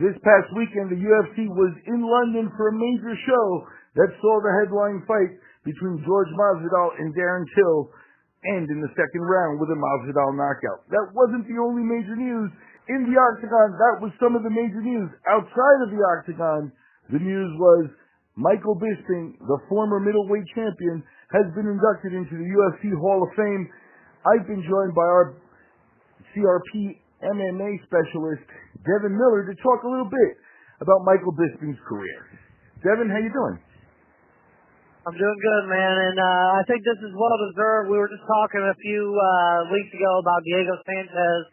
This past weekend, the UFC was in London for a major show that saw the headline fight between George Masvidal and Darren Till end in the second round with a Masvidal knockout. That wasn't the only major news in the octagon. That was some of the major news. Outside of the octagon, the news was Michael Bisping, the former middleweight champion, has been inducted into the UFC Hall of Fame. I've been joined by our CRP MMA specialist, Devin Miller, to talk a little bit about Michael Bisping's career. Devin, how you doing? I'm doing good, man, and I think this is well deserved. We were just talking a few weeks ago about Diego Sanchez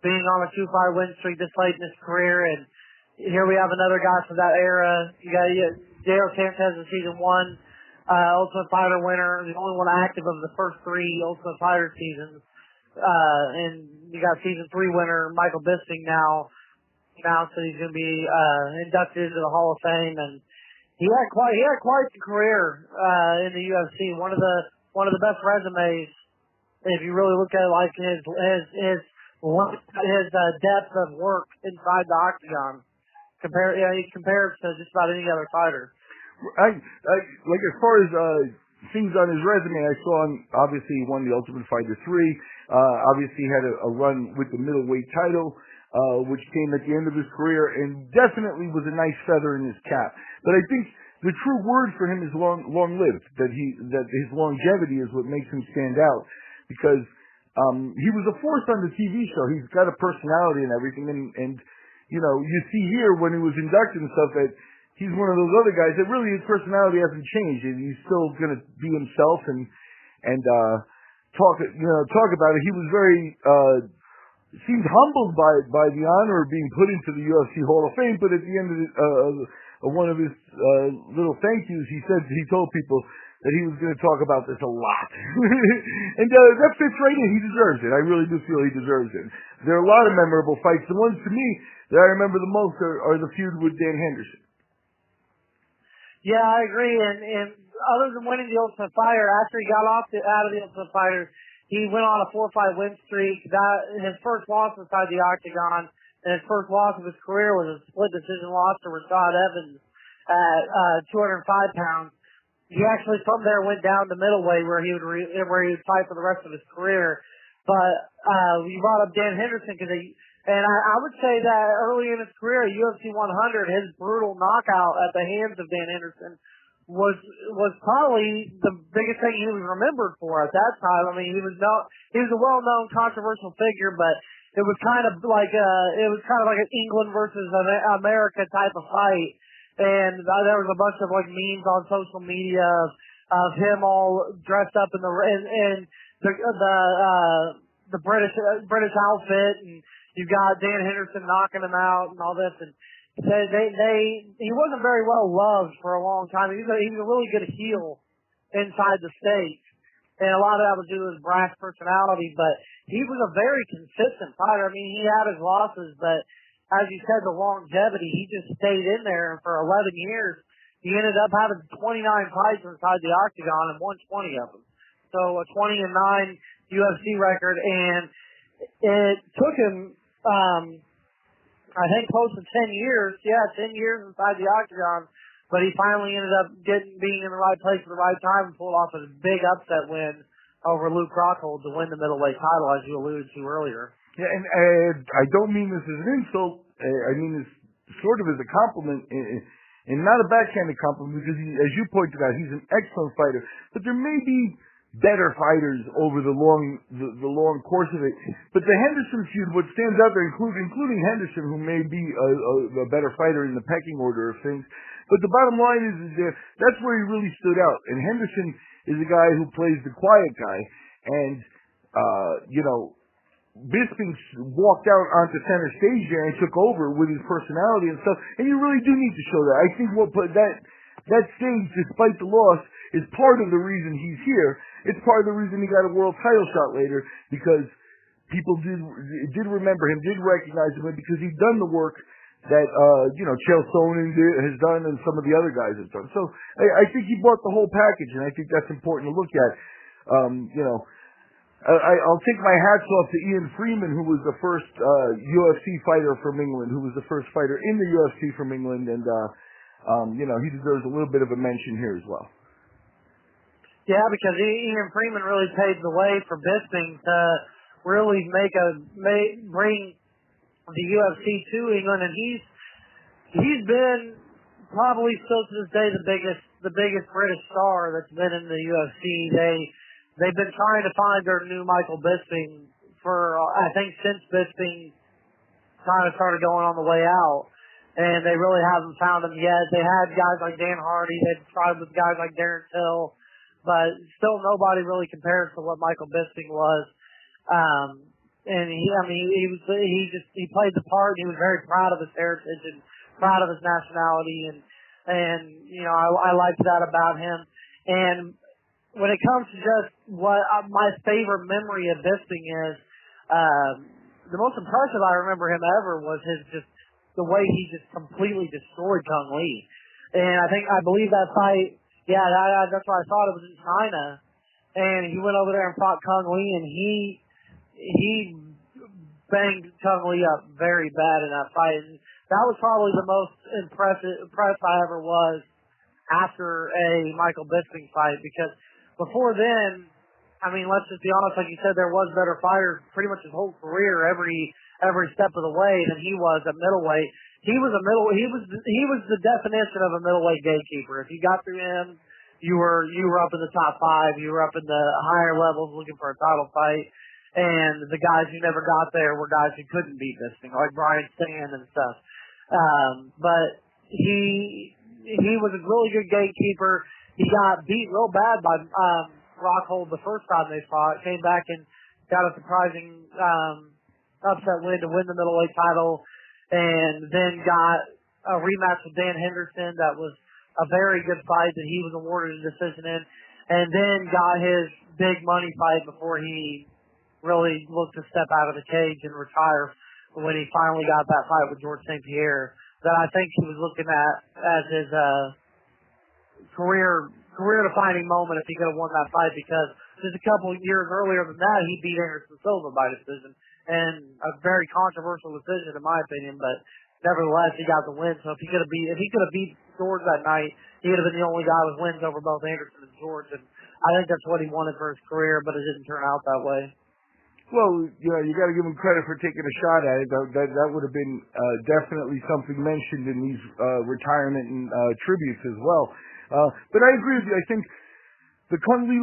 being on a 2-fight win streak this late in his career, and here we have another guy from that era. You got Diego Sanchez in season 1, Ultimate Fighter winner, the only one active of the first 3 Ultimate Fighter seasons. And you got season 3 winner Michael Bisping now announced that he's going to be inducted into the Hall of Fame, and he had quite the career in the UFC. One of the best resumes if you really look at it, like his depth of work inside the octagon. He compares to just about any other fighter. Like as far as things on his resume, I saw him, obviously he won the Ultimate Fighter 3. Obviously had a run with the middleweight title, which came at the end of his career, and definitely was a nice feather in his cap. But I think the true word for him is long-lived. That his longevity is what makes him stand out, because he was a force on the TV show. He's got a personality and everything, and you know, you see here when he was inducted and stuff that he's one of those other guys that really his personality hasn't changed, and he's still going to be himself and talk about it. He was very seemed humbled by the honor of being put into the UFC Hall of Fame, but at the end of one of his little thank yous, he told people that he was going to talk about this a lot. And that fits right in. He deserves it. I really do feel he deserves it. There are a lot of memorable fights. The ones to me that I remember the most are the feud with Dan Henderson. Yeah, I agree. And other than winning the Ultimate Fighter, after he got out of the Ultimate Fighter, he went on a 4-fight win streak. His first loss inside the octagon, and his first loss of his career was a split decision loss to Rashad Evans at 205 pounds. He actually from there went down to middleweight where he would fight for the rest of his career. But you brought up Dan Henderson and I would say that early in his career, UFC 100, his brutal knockout at the hands of Dan Henderson was probably the biggest thing he was remembered for at that time. I mean, he was a well-known controversial figure, but it was kind of like an England versus America type of fight. And there was a bunch of like memes on social media of him all dressed up in the British outfit, and you've got Dan Henderson knocking him out and all this, and he wasn't very well loved for a long time. He was a really good heel inside the States, and a lot of that was due to his brash personality, but he was a very consistent fighter. I mean, he had his losses, but as you said, the longevity, he just stayed in there, and for 11 years, he ended up having 29 fights inside the octagon and won 20 of them. So a 20-9 UFC record, and it took him, I think, close to 10 years. Yeah, 10 years inside the octagon, but he finally ended up being in the right place at the right time and pulled off a big upset win over Luke Rockhold to win the middleweight title, as you alluded to earlier. Yeah, and I don't mean this as an insult. I mean this sort of as a compliment, and not a backhanded compliment, because as you pointed out, he's an excellent fighter. But there may be better fighters over the long course of it. But the Henderson feud, what stands out there, including Henderson, who may be a better fighter in the pecking order of things. But the bottom line is that's where he really stood out. And Henderson is a guy who plays the quiet guy, and Bisping walked out onto center stage there and took over with his personality and stuff, and you really do need to show that. I think that stage, despite the loss, is part of the reason he's here. It's part of the reason he got a world title shot later, because people did remember him, did recognize him, because he'd done the work that Chael Sonnen has done and some of the other guys have done. So I think he brought the whole package, and I think that's important to look at. I'll take my hats off to Ian Freeman, who was the first UFC fighter from England, who was the first fighter in the UFC from England, and he deserves a little bit of a mention here as well. Yeah, because Ian Freeman really paved the way for Bisping to really bring the UFC to England, and he's been probably still to this day the biggest British star that's been in the UFC. They've been trying to find their new Michael Bisping for I think since Bisping kind of started going on the way out, and they really haven't found him yet. They had guys like Dan Hardy, they've tried with guys like Darren Till, but still nobody really compares to what Michael Bisping was. And he played the part, and he was very proud of his heritage and proud of his nationality, and I liked that about him. And when it comes to just what my favorite memory of Bisping is, the most impressive I remember him ever was the way he just completely destroyed Kung Lee. And I believe that fight, that's why I thought it was in China. And he went over there and fought Kung Lee, and he banged Kung Lee up very bad in that fight. And that was probably the most impressed I ever was after a Michael Bisping fight, because before then, let's just be honest, like you said, there was better fighters pretty much his whole career, every step of the way than he was at middleweight. He was the definition of a middleweight gatekeeper. If you got through him, you were up in the top 5, you were up in the higher levels looking for a title fight. And the guys who never got there were guys who couldn't beat Bisping, like Brian Stann and stuff. But he was a really good gatekeeper. He got beat real bad by Rockhold the first time they fought. Came back and got a surprising upset win to win the middleweight title, and then got a rematch with Dan Henderson. That was a very good fight that he was awarded a decision in, and then got his big money fight before he really looked to step out of the cage and retire, when he finally got that fight with George St. Pierre, that I think he was looking at as his career-defining moment if he could have won that fight, because just a couple of years earlier than that, he beat Anderson Silva by decision, and a very controversial decision in my opinion, but nevertheless, he got the win. So if he could have beat George that night, he would have been the only guy with wins over both Anderson and George, and I think that's what he wanted for his career, but it didn't turn out that way. Well, you got to give him credit for taking a shot at it. That would have been definitely something mentioned in these retirement and tributes as well. But I agree with you. I think the Kung Lee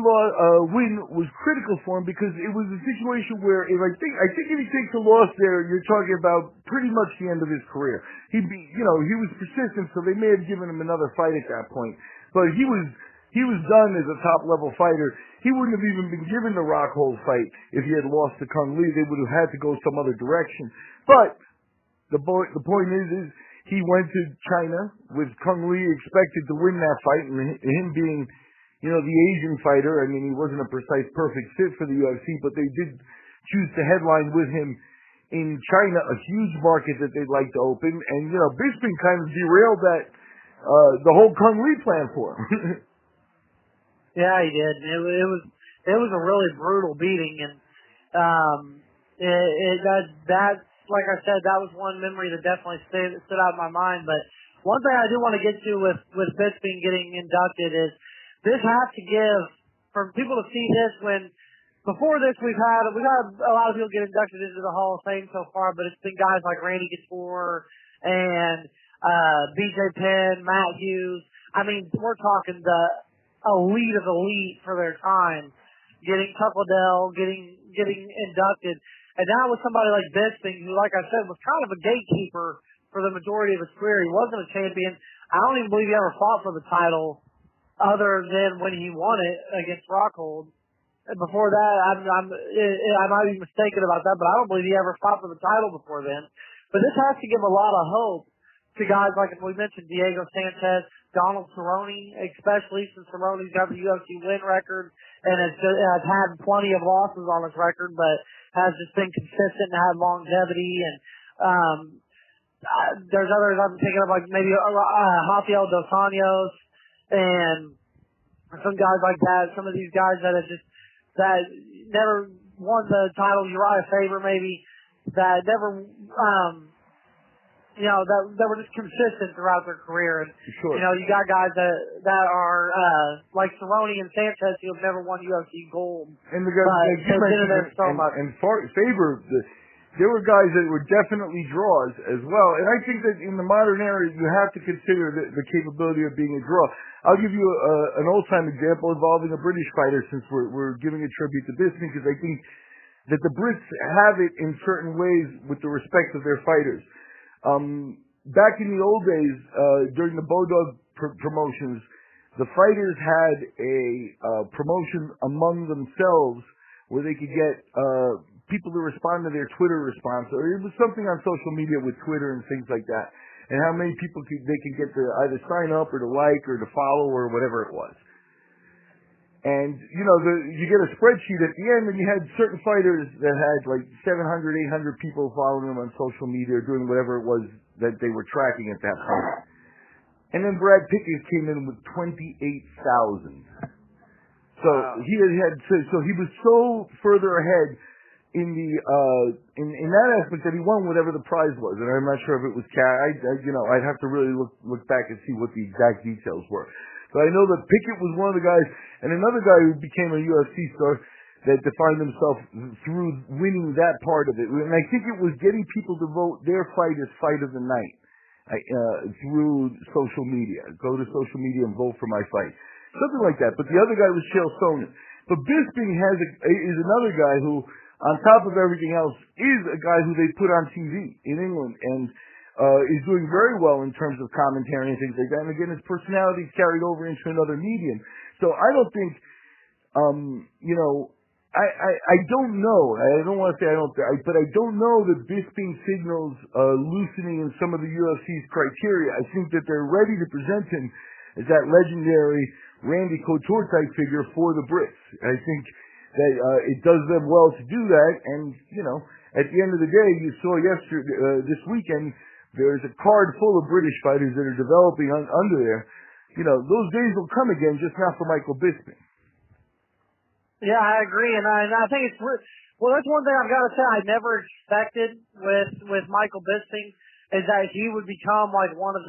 win was critical for him, because it was a situation where I think if he takes a loss there, you're talking about pretty much the end of his career. He was persistent, so they may have given him another fight at that point. But he was done as a top level fighter. He wouldn't have even been given the Rockhold fight if he had lost to Kung Lee. They would have had to go some other direction. But the point is he went to China with Kung Lee expected to win that fight, and him being, the Asian fighter. He wasn't a precise perfect fit for the UFC, but they did choose to headline with him in China, a huge market that they'd like to open. And Bisping kind of derailed that the whole Kung Lee plan for him. Yeah, he did. It was a really brutal beating, and that like I said, that was one memory that definitely stood out in my mind. But one thing I do want to get to with Bisping getting inducted is this has to give, for people to see this, when before this we've had a lot of people get inducted into the Hall of Fame so far, but it's been guys like Randy Couture and BJ Penn, Matt Hughes. We're talking the elite of elite for their time, getting Tuck Liddell, getting inducted, and that was somebody like Bisping, who, like I said, was kind of a gatekeeper for the majority of his career. He wasn't a champion. I don't even believe he ever fought for the title, other than when he won it against Rockhold. And before that, I might be mistaken about that, but I don't believe he ever fought for the title before then. But this has to give a lot of hope to guys like we mentioned, Diego Sanchez, Donald Cerrone, especially since Cerrone's got the UFC win record and has had plenty of losses on his record, but has just been consistent and had longevity. And there's others I'm thinking of, like maybe Rafael Dos Anjos and some guys like that. Some of these guys that have that never won the title, Uriah Faber maybe, that never, that were just consistent throughout their career. And, sure. You got guys that are, like Cerrone and Sanchez who have never won UFC gold. And the guys, and Faber, there were guys that were definitely draws as well. And I think that in the modern era, you have to consider the capability of being a draw. I'll give you an old-time example involving a British fighter, since we're giving a tribute to Bisping, because I think that the Brits have it in certain ways with the respect of their fighters. Back in the old days, during the Bodog promotions, the fighters had a promotion among themselves where they could get people to respond to their Twitter response, or it was something on social media with Twitter and things like that, and how many people they could get to either sign up or to like or to follow or whatever it was. And, you get a spreadsheet at the end, and you had certain fighters that had like 700, 800 people following them on social media or doing whatever it was that they were tracking at that point. And then Brad Pickett came in with 28,000. So wow. He was so further ahead in in that aspect that he won whatever the prize was, and I'm not sure if it was cash. I'd have to really look back and see what the exact details were. But I know that Pickett was one of the guys, and another guy who became a UFC star that defined himself through winning that part of it. And I think it was getting people to vote their fight as fight of the night through social media. Go to social media and vote for my fight, something like that. But the other guy was Chael Sonnen. But Bisping is another guy who, on top of everything else, is a guy who they put on TV in England and is doing very well in terms of commentary and things like that. And again, his personality is carried over into another medium. So I don't think, I don't know. I don't want to say I don't, but I don't know that Bisping signals loosening in some of the UFC's criteria. I think that they're ready to present him as that legendary Randy Couture type figure for the Brits. I think that it does them well to do that, and at the end of the day, you saw this weekend, there's a card full of British fighters that are developing under there. Those days will come again, just not for Michael Bisping. Yeah, I agree, and I think it's that's one thing I've got to say I never expected with Michael Bisping is that he would become like one of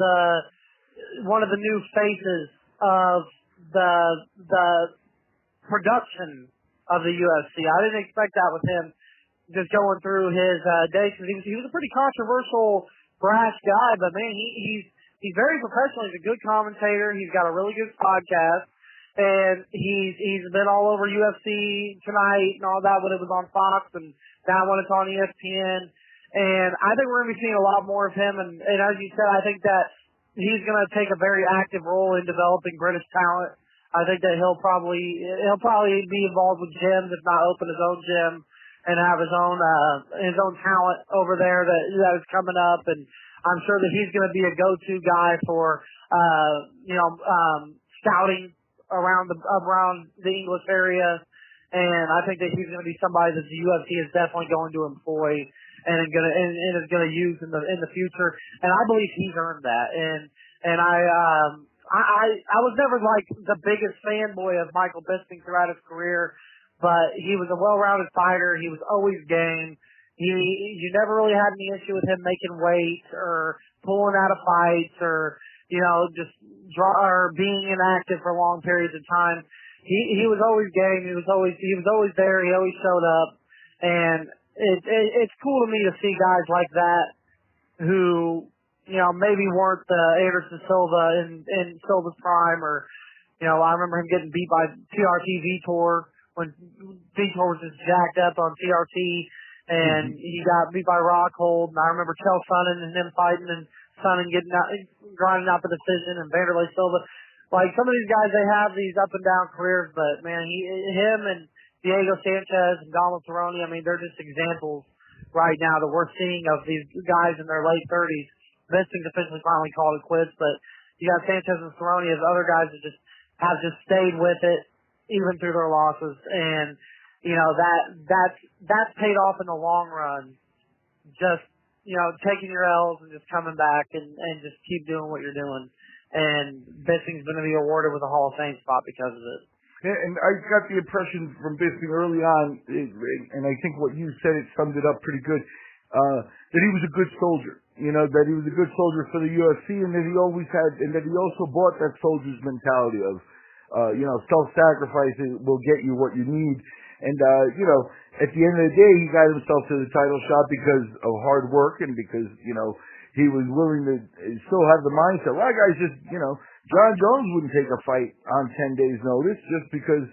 the new faces of the production of the UFC. I didn't expect that with him just going through his days, because he was a pretty controversial, brash guy, but man, he's very professional. He's a good commentator. He's got a really good podcast, and he's been all over UFC Tonight and all that when it was on Fox, and now when it's on ESPN. And I think we're going to be seeing a lot more of him. And as you said, I think that he's going to take a very active role in developing British talent. I think that he'll probably be involved with gyms, if not open his own gym, and have his own talent over there that is coming up. And I'm sure that he's going to be a go-to guy for scouting around the English area. And I think that he's going to be somebody that the UFC is definitely going to employ and is going to use in the future. And I believe he's earned that. And I was never like the biggest fanboy of Michael Bisping throughout his career, but he was a well-rounded fighter. He was always game. You never really had any issue with him making weight or pulling out of fights or just being inactive for long periods of time. He was always game. He was always there. He always showed up, and it's cool to me to see guys like that who maybe weren't the Anderson Silva in Silva's prime, or I remember him getting beat by TRT Vitor when Vitor was just jacked up on TRT, and he got beat by Rockhold. And I remember Chael Sonnen and him fighting, and Sonnen grinding out the decision, and Vanderlei Silva. Like, some of these guys, they have these up and down careers, but man, him and Diego Sanchez and Donald Cerrone, I mean, they're just examples right now that we're seeing of these guys in their late 30s. Bisping's officially finally called it quits, but you got Sanchez and Cerrone as other guys that have stayed with it even through their losses, and that's paid off in the long run. Just taking your L's and just coming back and just keep doing what you're doing. And Bisping's going to be awarded with a Hall of Fame spot because of it. And I got the impression from Bisping early on, and I think what you said, it summed it up pretty good, that he was a good soldier. You know, that he was a good soldier for the UFC, and that he always had, and that he also bought that soldier's mentality of, self-sacrifice will get you what you need. And, at the end of the day, he got himself to the title shot because of hard work and because, he was willing to still have the mindset. A lot of guys just, John Jones wouldn't take a fight on 10 days' notice just because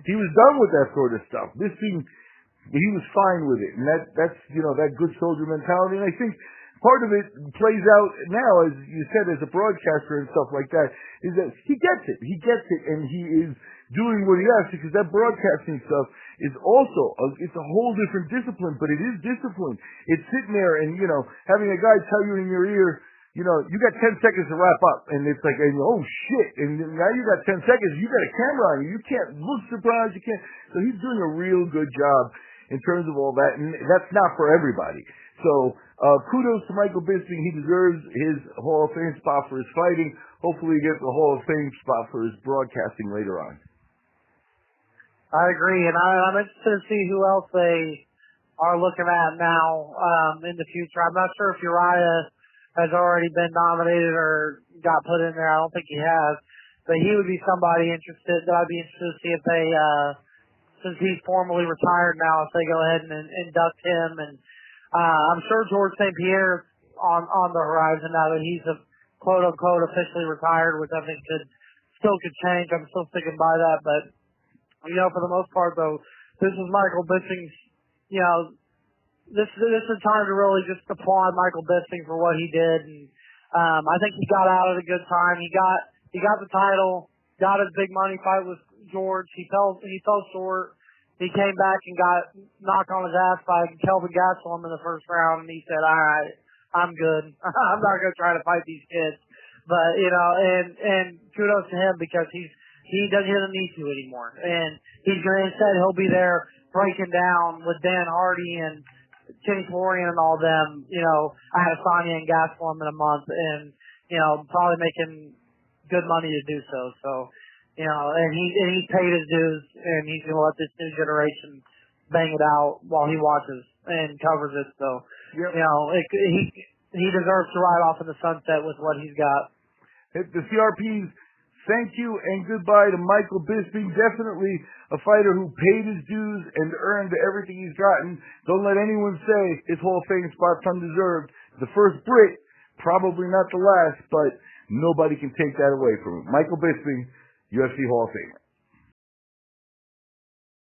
he was done with that sort of stuff. He was fine with it. And that's that good soldier mentality. And I think part of it plays out now, as you said, as a broadcaster and stuff like that, is that he gets it. He gets it, and he is doing what he has, because that broadcasting stuff is also, it's a whole different discipline, but it is discipline. It's sitting there and, having a guy tell you in your ear, you got 10 seconds to wrap up, and it's like, oh shit, and now you got 10 seconds, you got a camera on you, you can't look surprised, you can't, so he's doing a real good job in terms of all that, and that's not for everybody. So, kudos to Michael Bisping. He deserves his Hall of Fame spot for his fighting. Hopefully he gets the Hall of Fame spot for his broadcasting later on. I agree, and I'm interested to see who else they are looking at now in the future. I'm not sure if Uriah has already been nominated or got put in there. I don't think he has, but he would be somebody interested that I'd be interested to see if they, since he's formally retired now, if they go ahead and induct him. And I'm sure George St. Pierre on the horizon now that he's a quote unquote officially retired, which I think could change. I'm still sticking by that, but. For the most part, though, this is Michael Bisping's, this is time to really just applaud Michael Bisping for what he did. And, I think he got out at a good time. He got the title, got his big money fight with George. He fell short. He came back and got knocked on his ass by Kelvin Gastelum in the first round, and he said, all right, I'm good. I'm not going to try to fight these kids. But, and kudos to him because he doesn't need to anymore. And instead he'll be there breaking down with Dan Hardy and Kenny Florian and all them, Adesanya and Gastelum in a month and, probably making good money to do so. So, and he's paid his dues and he's going to let this new generation bang it out while he watches and covers it. So, yep. He deserves to ride off in the sunset with what he's got. The CRP's thank you and goodbye to Michael Bisping. Definitely a fighter who paid his dues and earned everything he's gotten. Don't let anyone say his Hall of Fame spot's undeserved. The first Brit, probably not the last, but nobody can take that away from him. Michael Bisping, UFC Hall of Famer.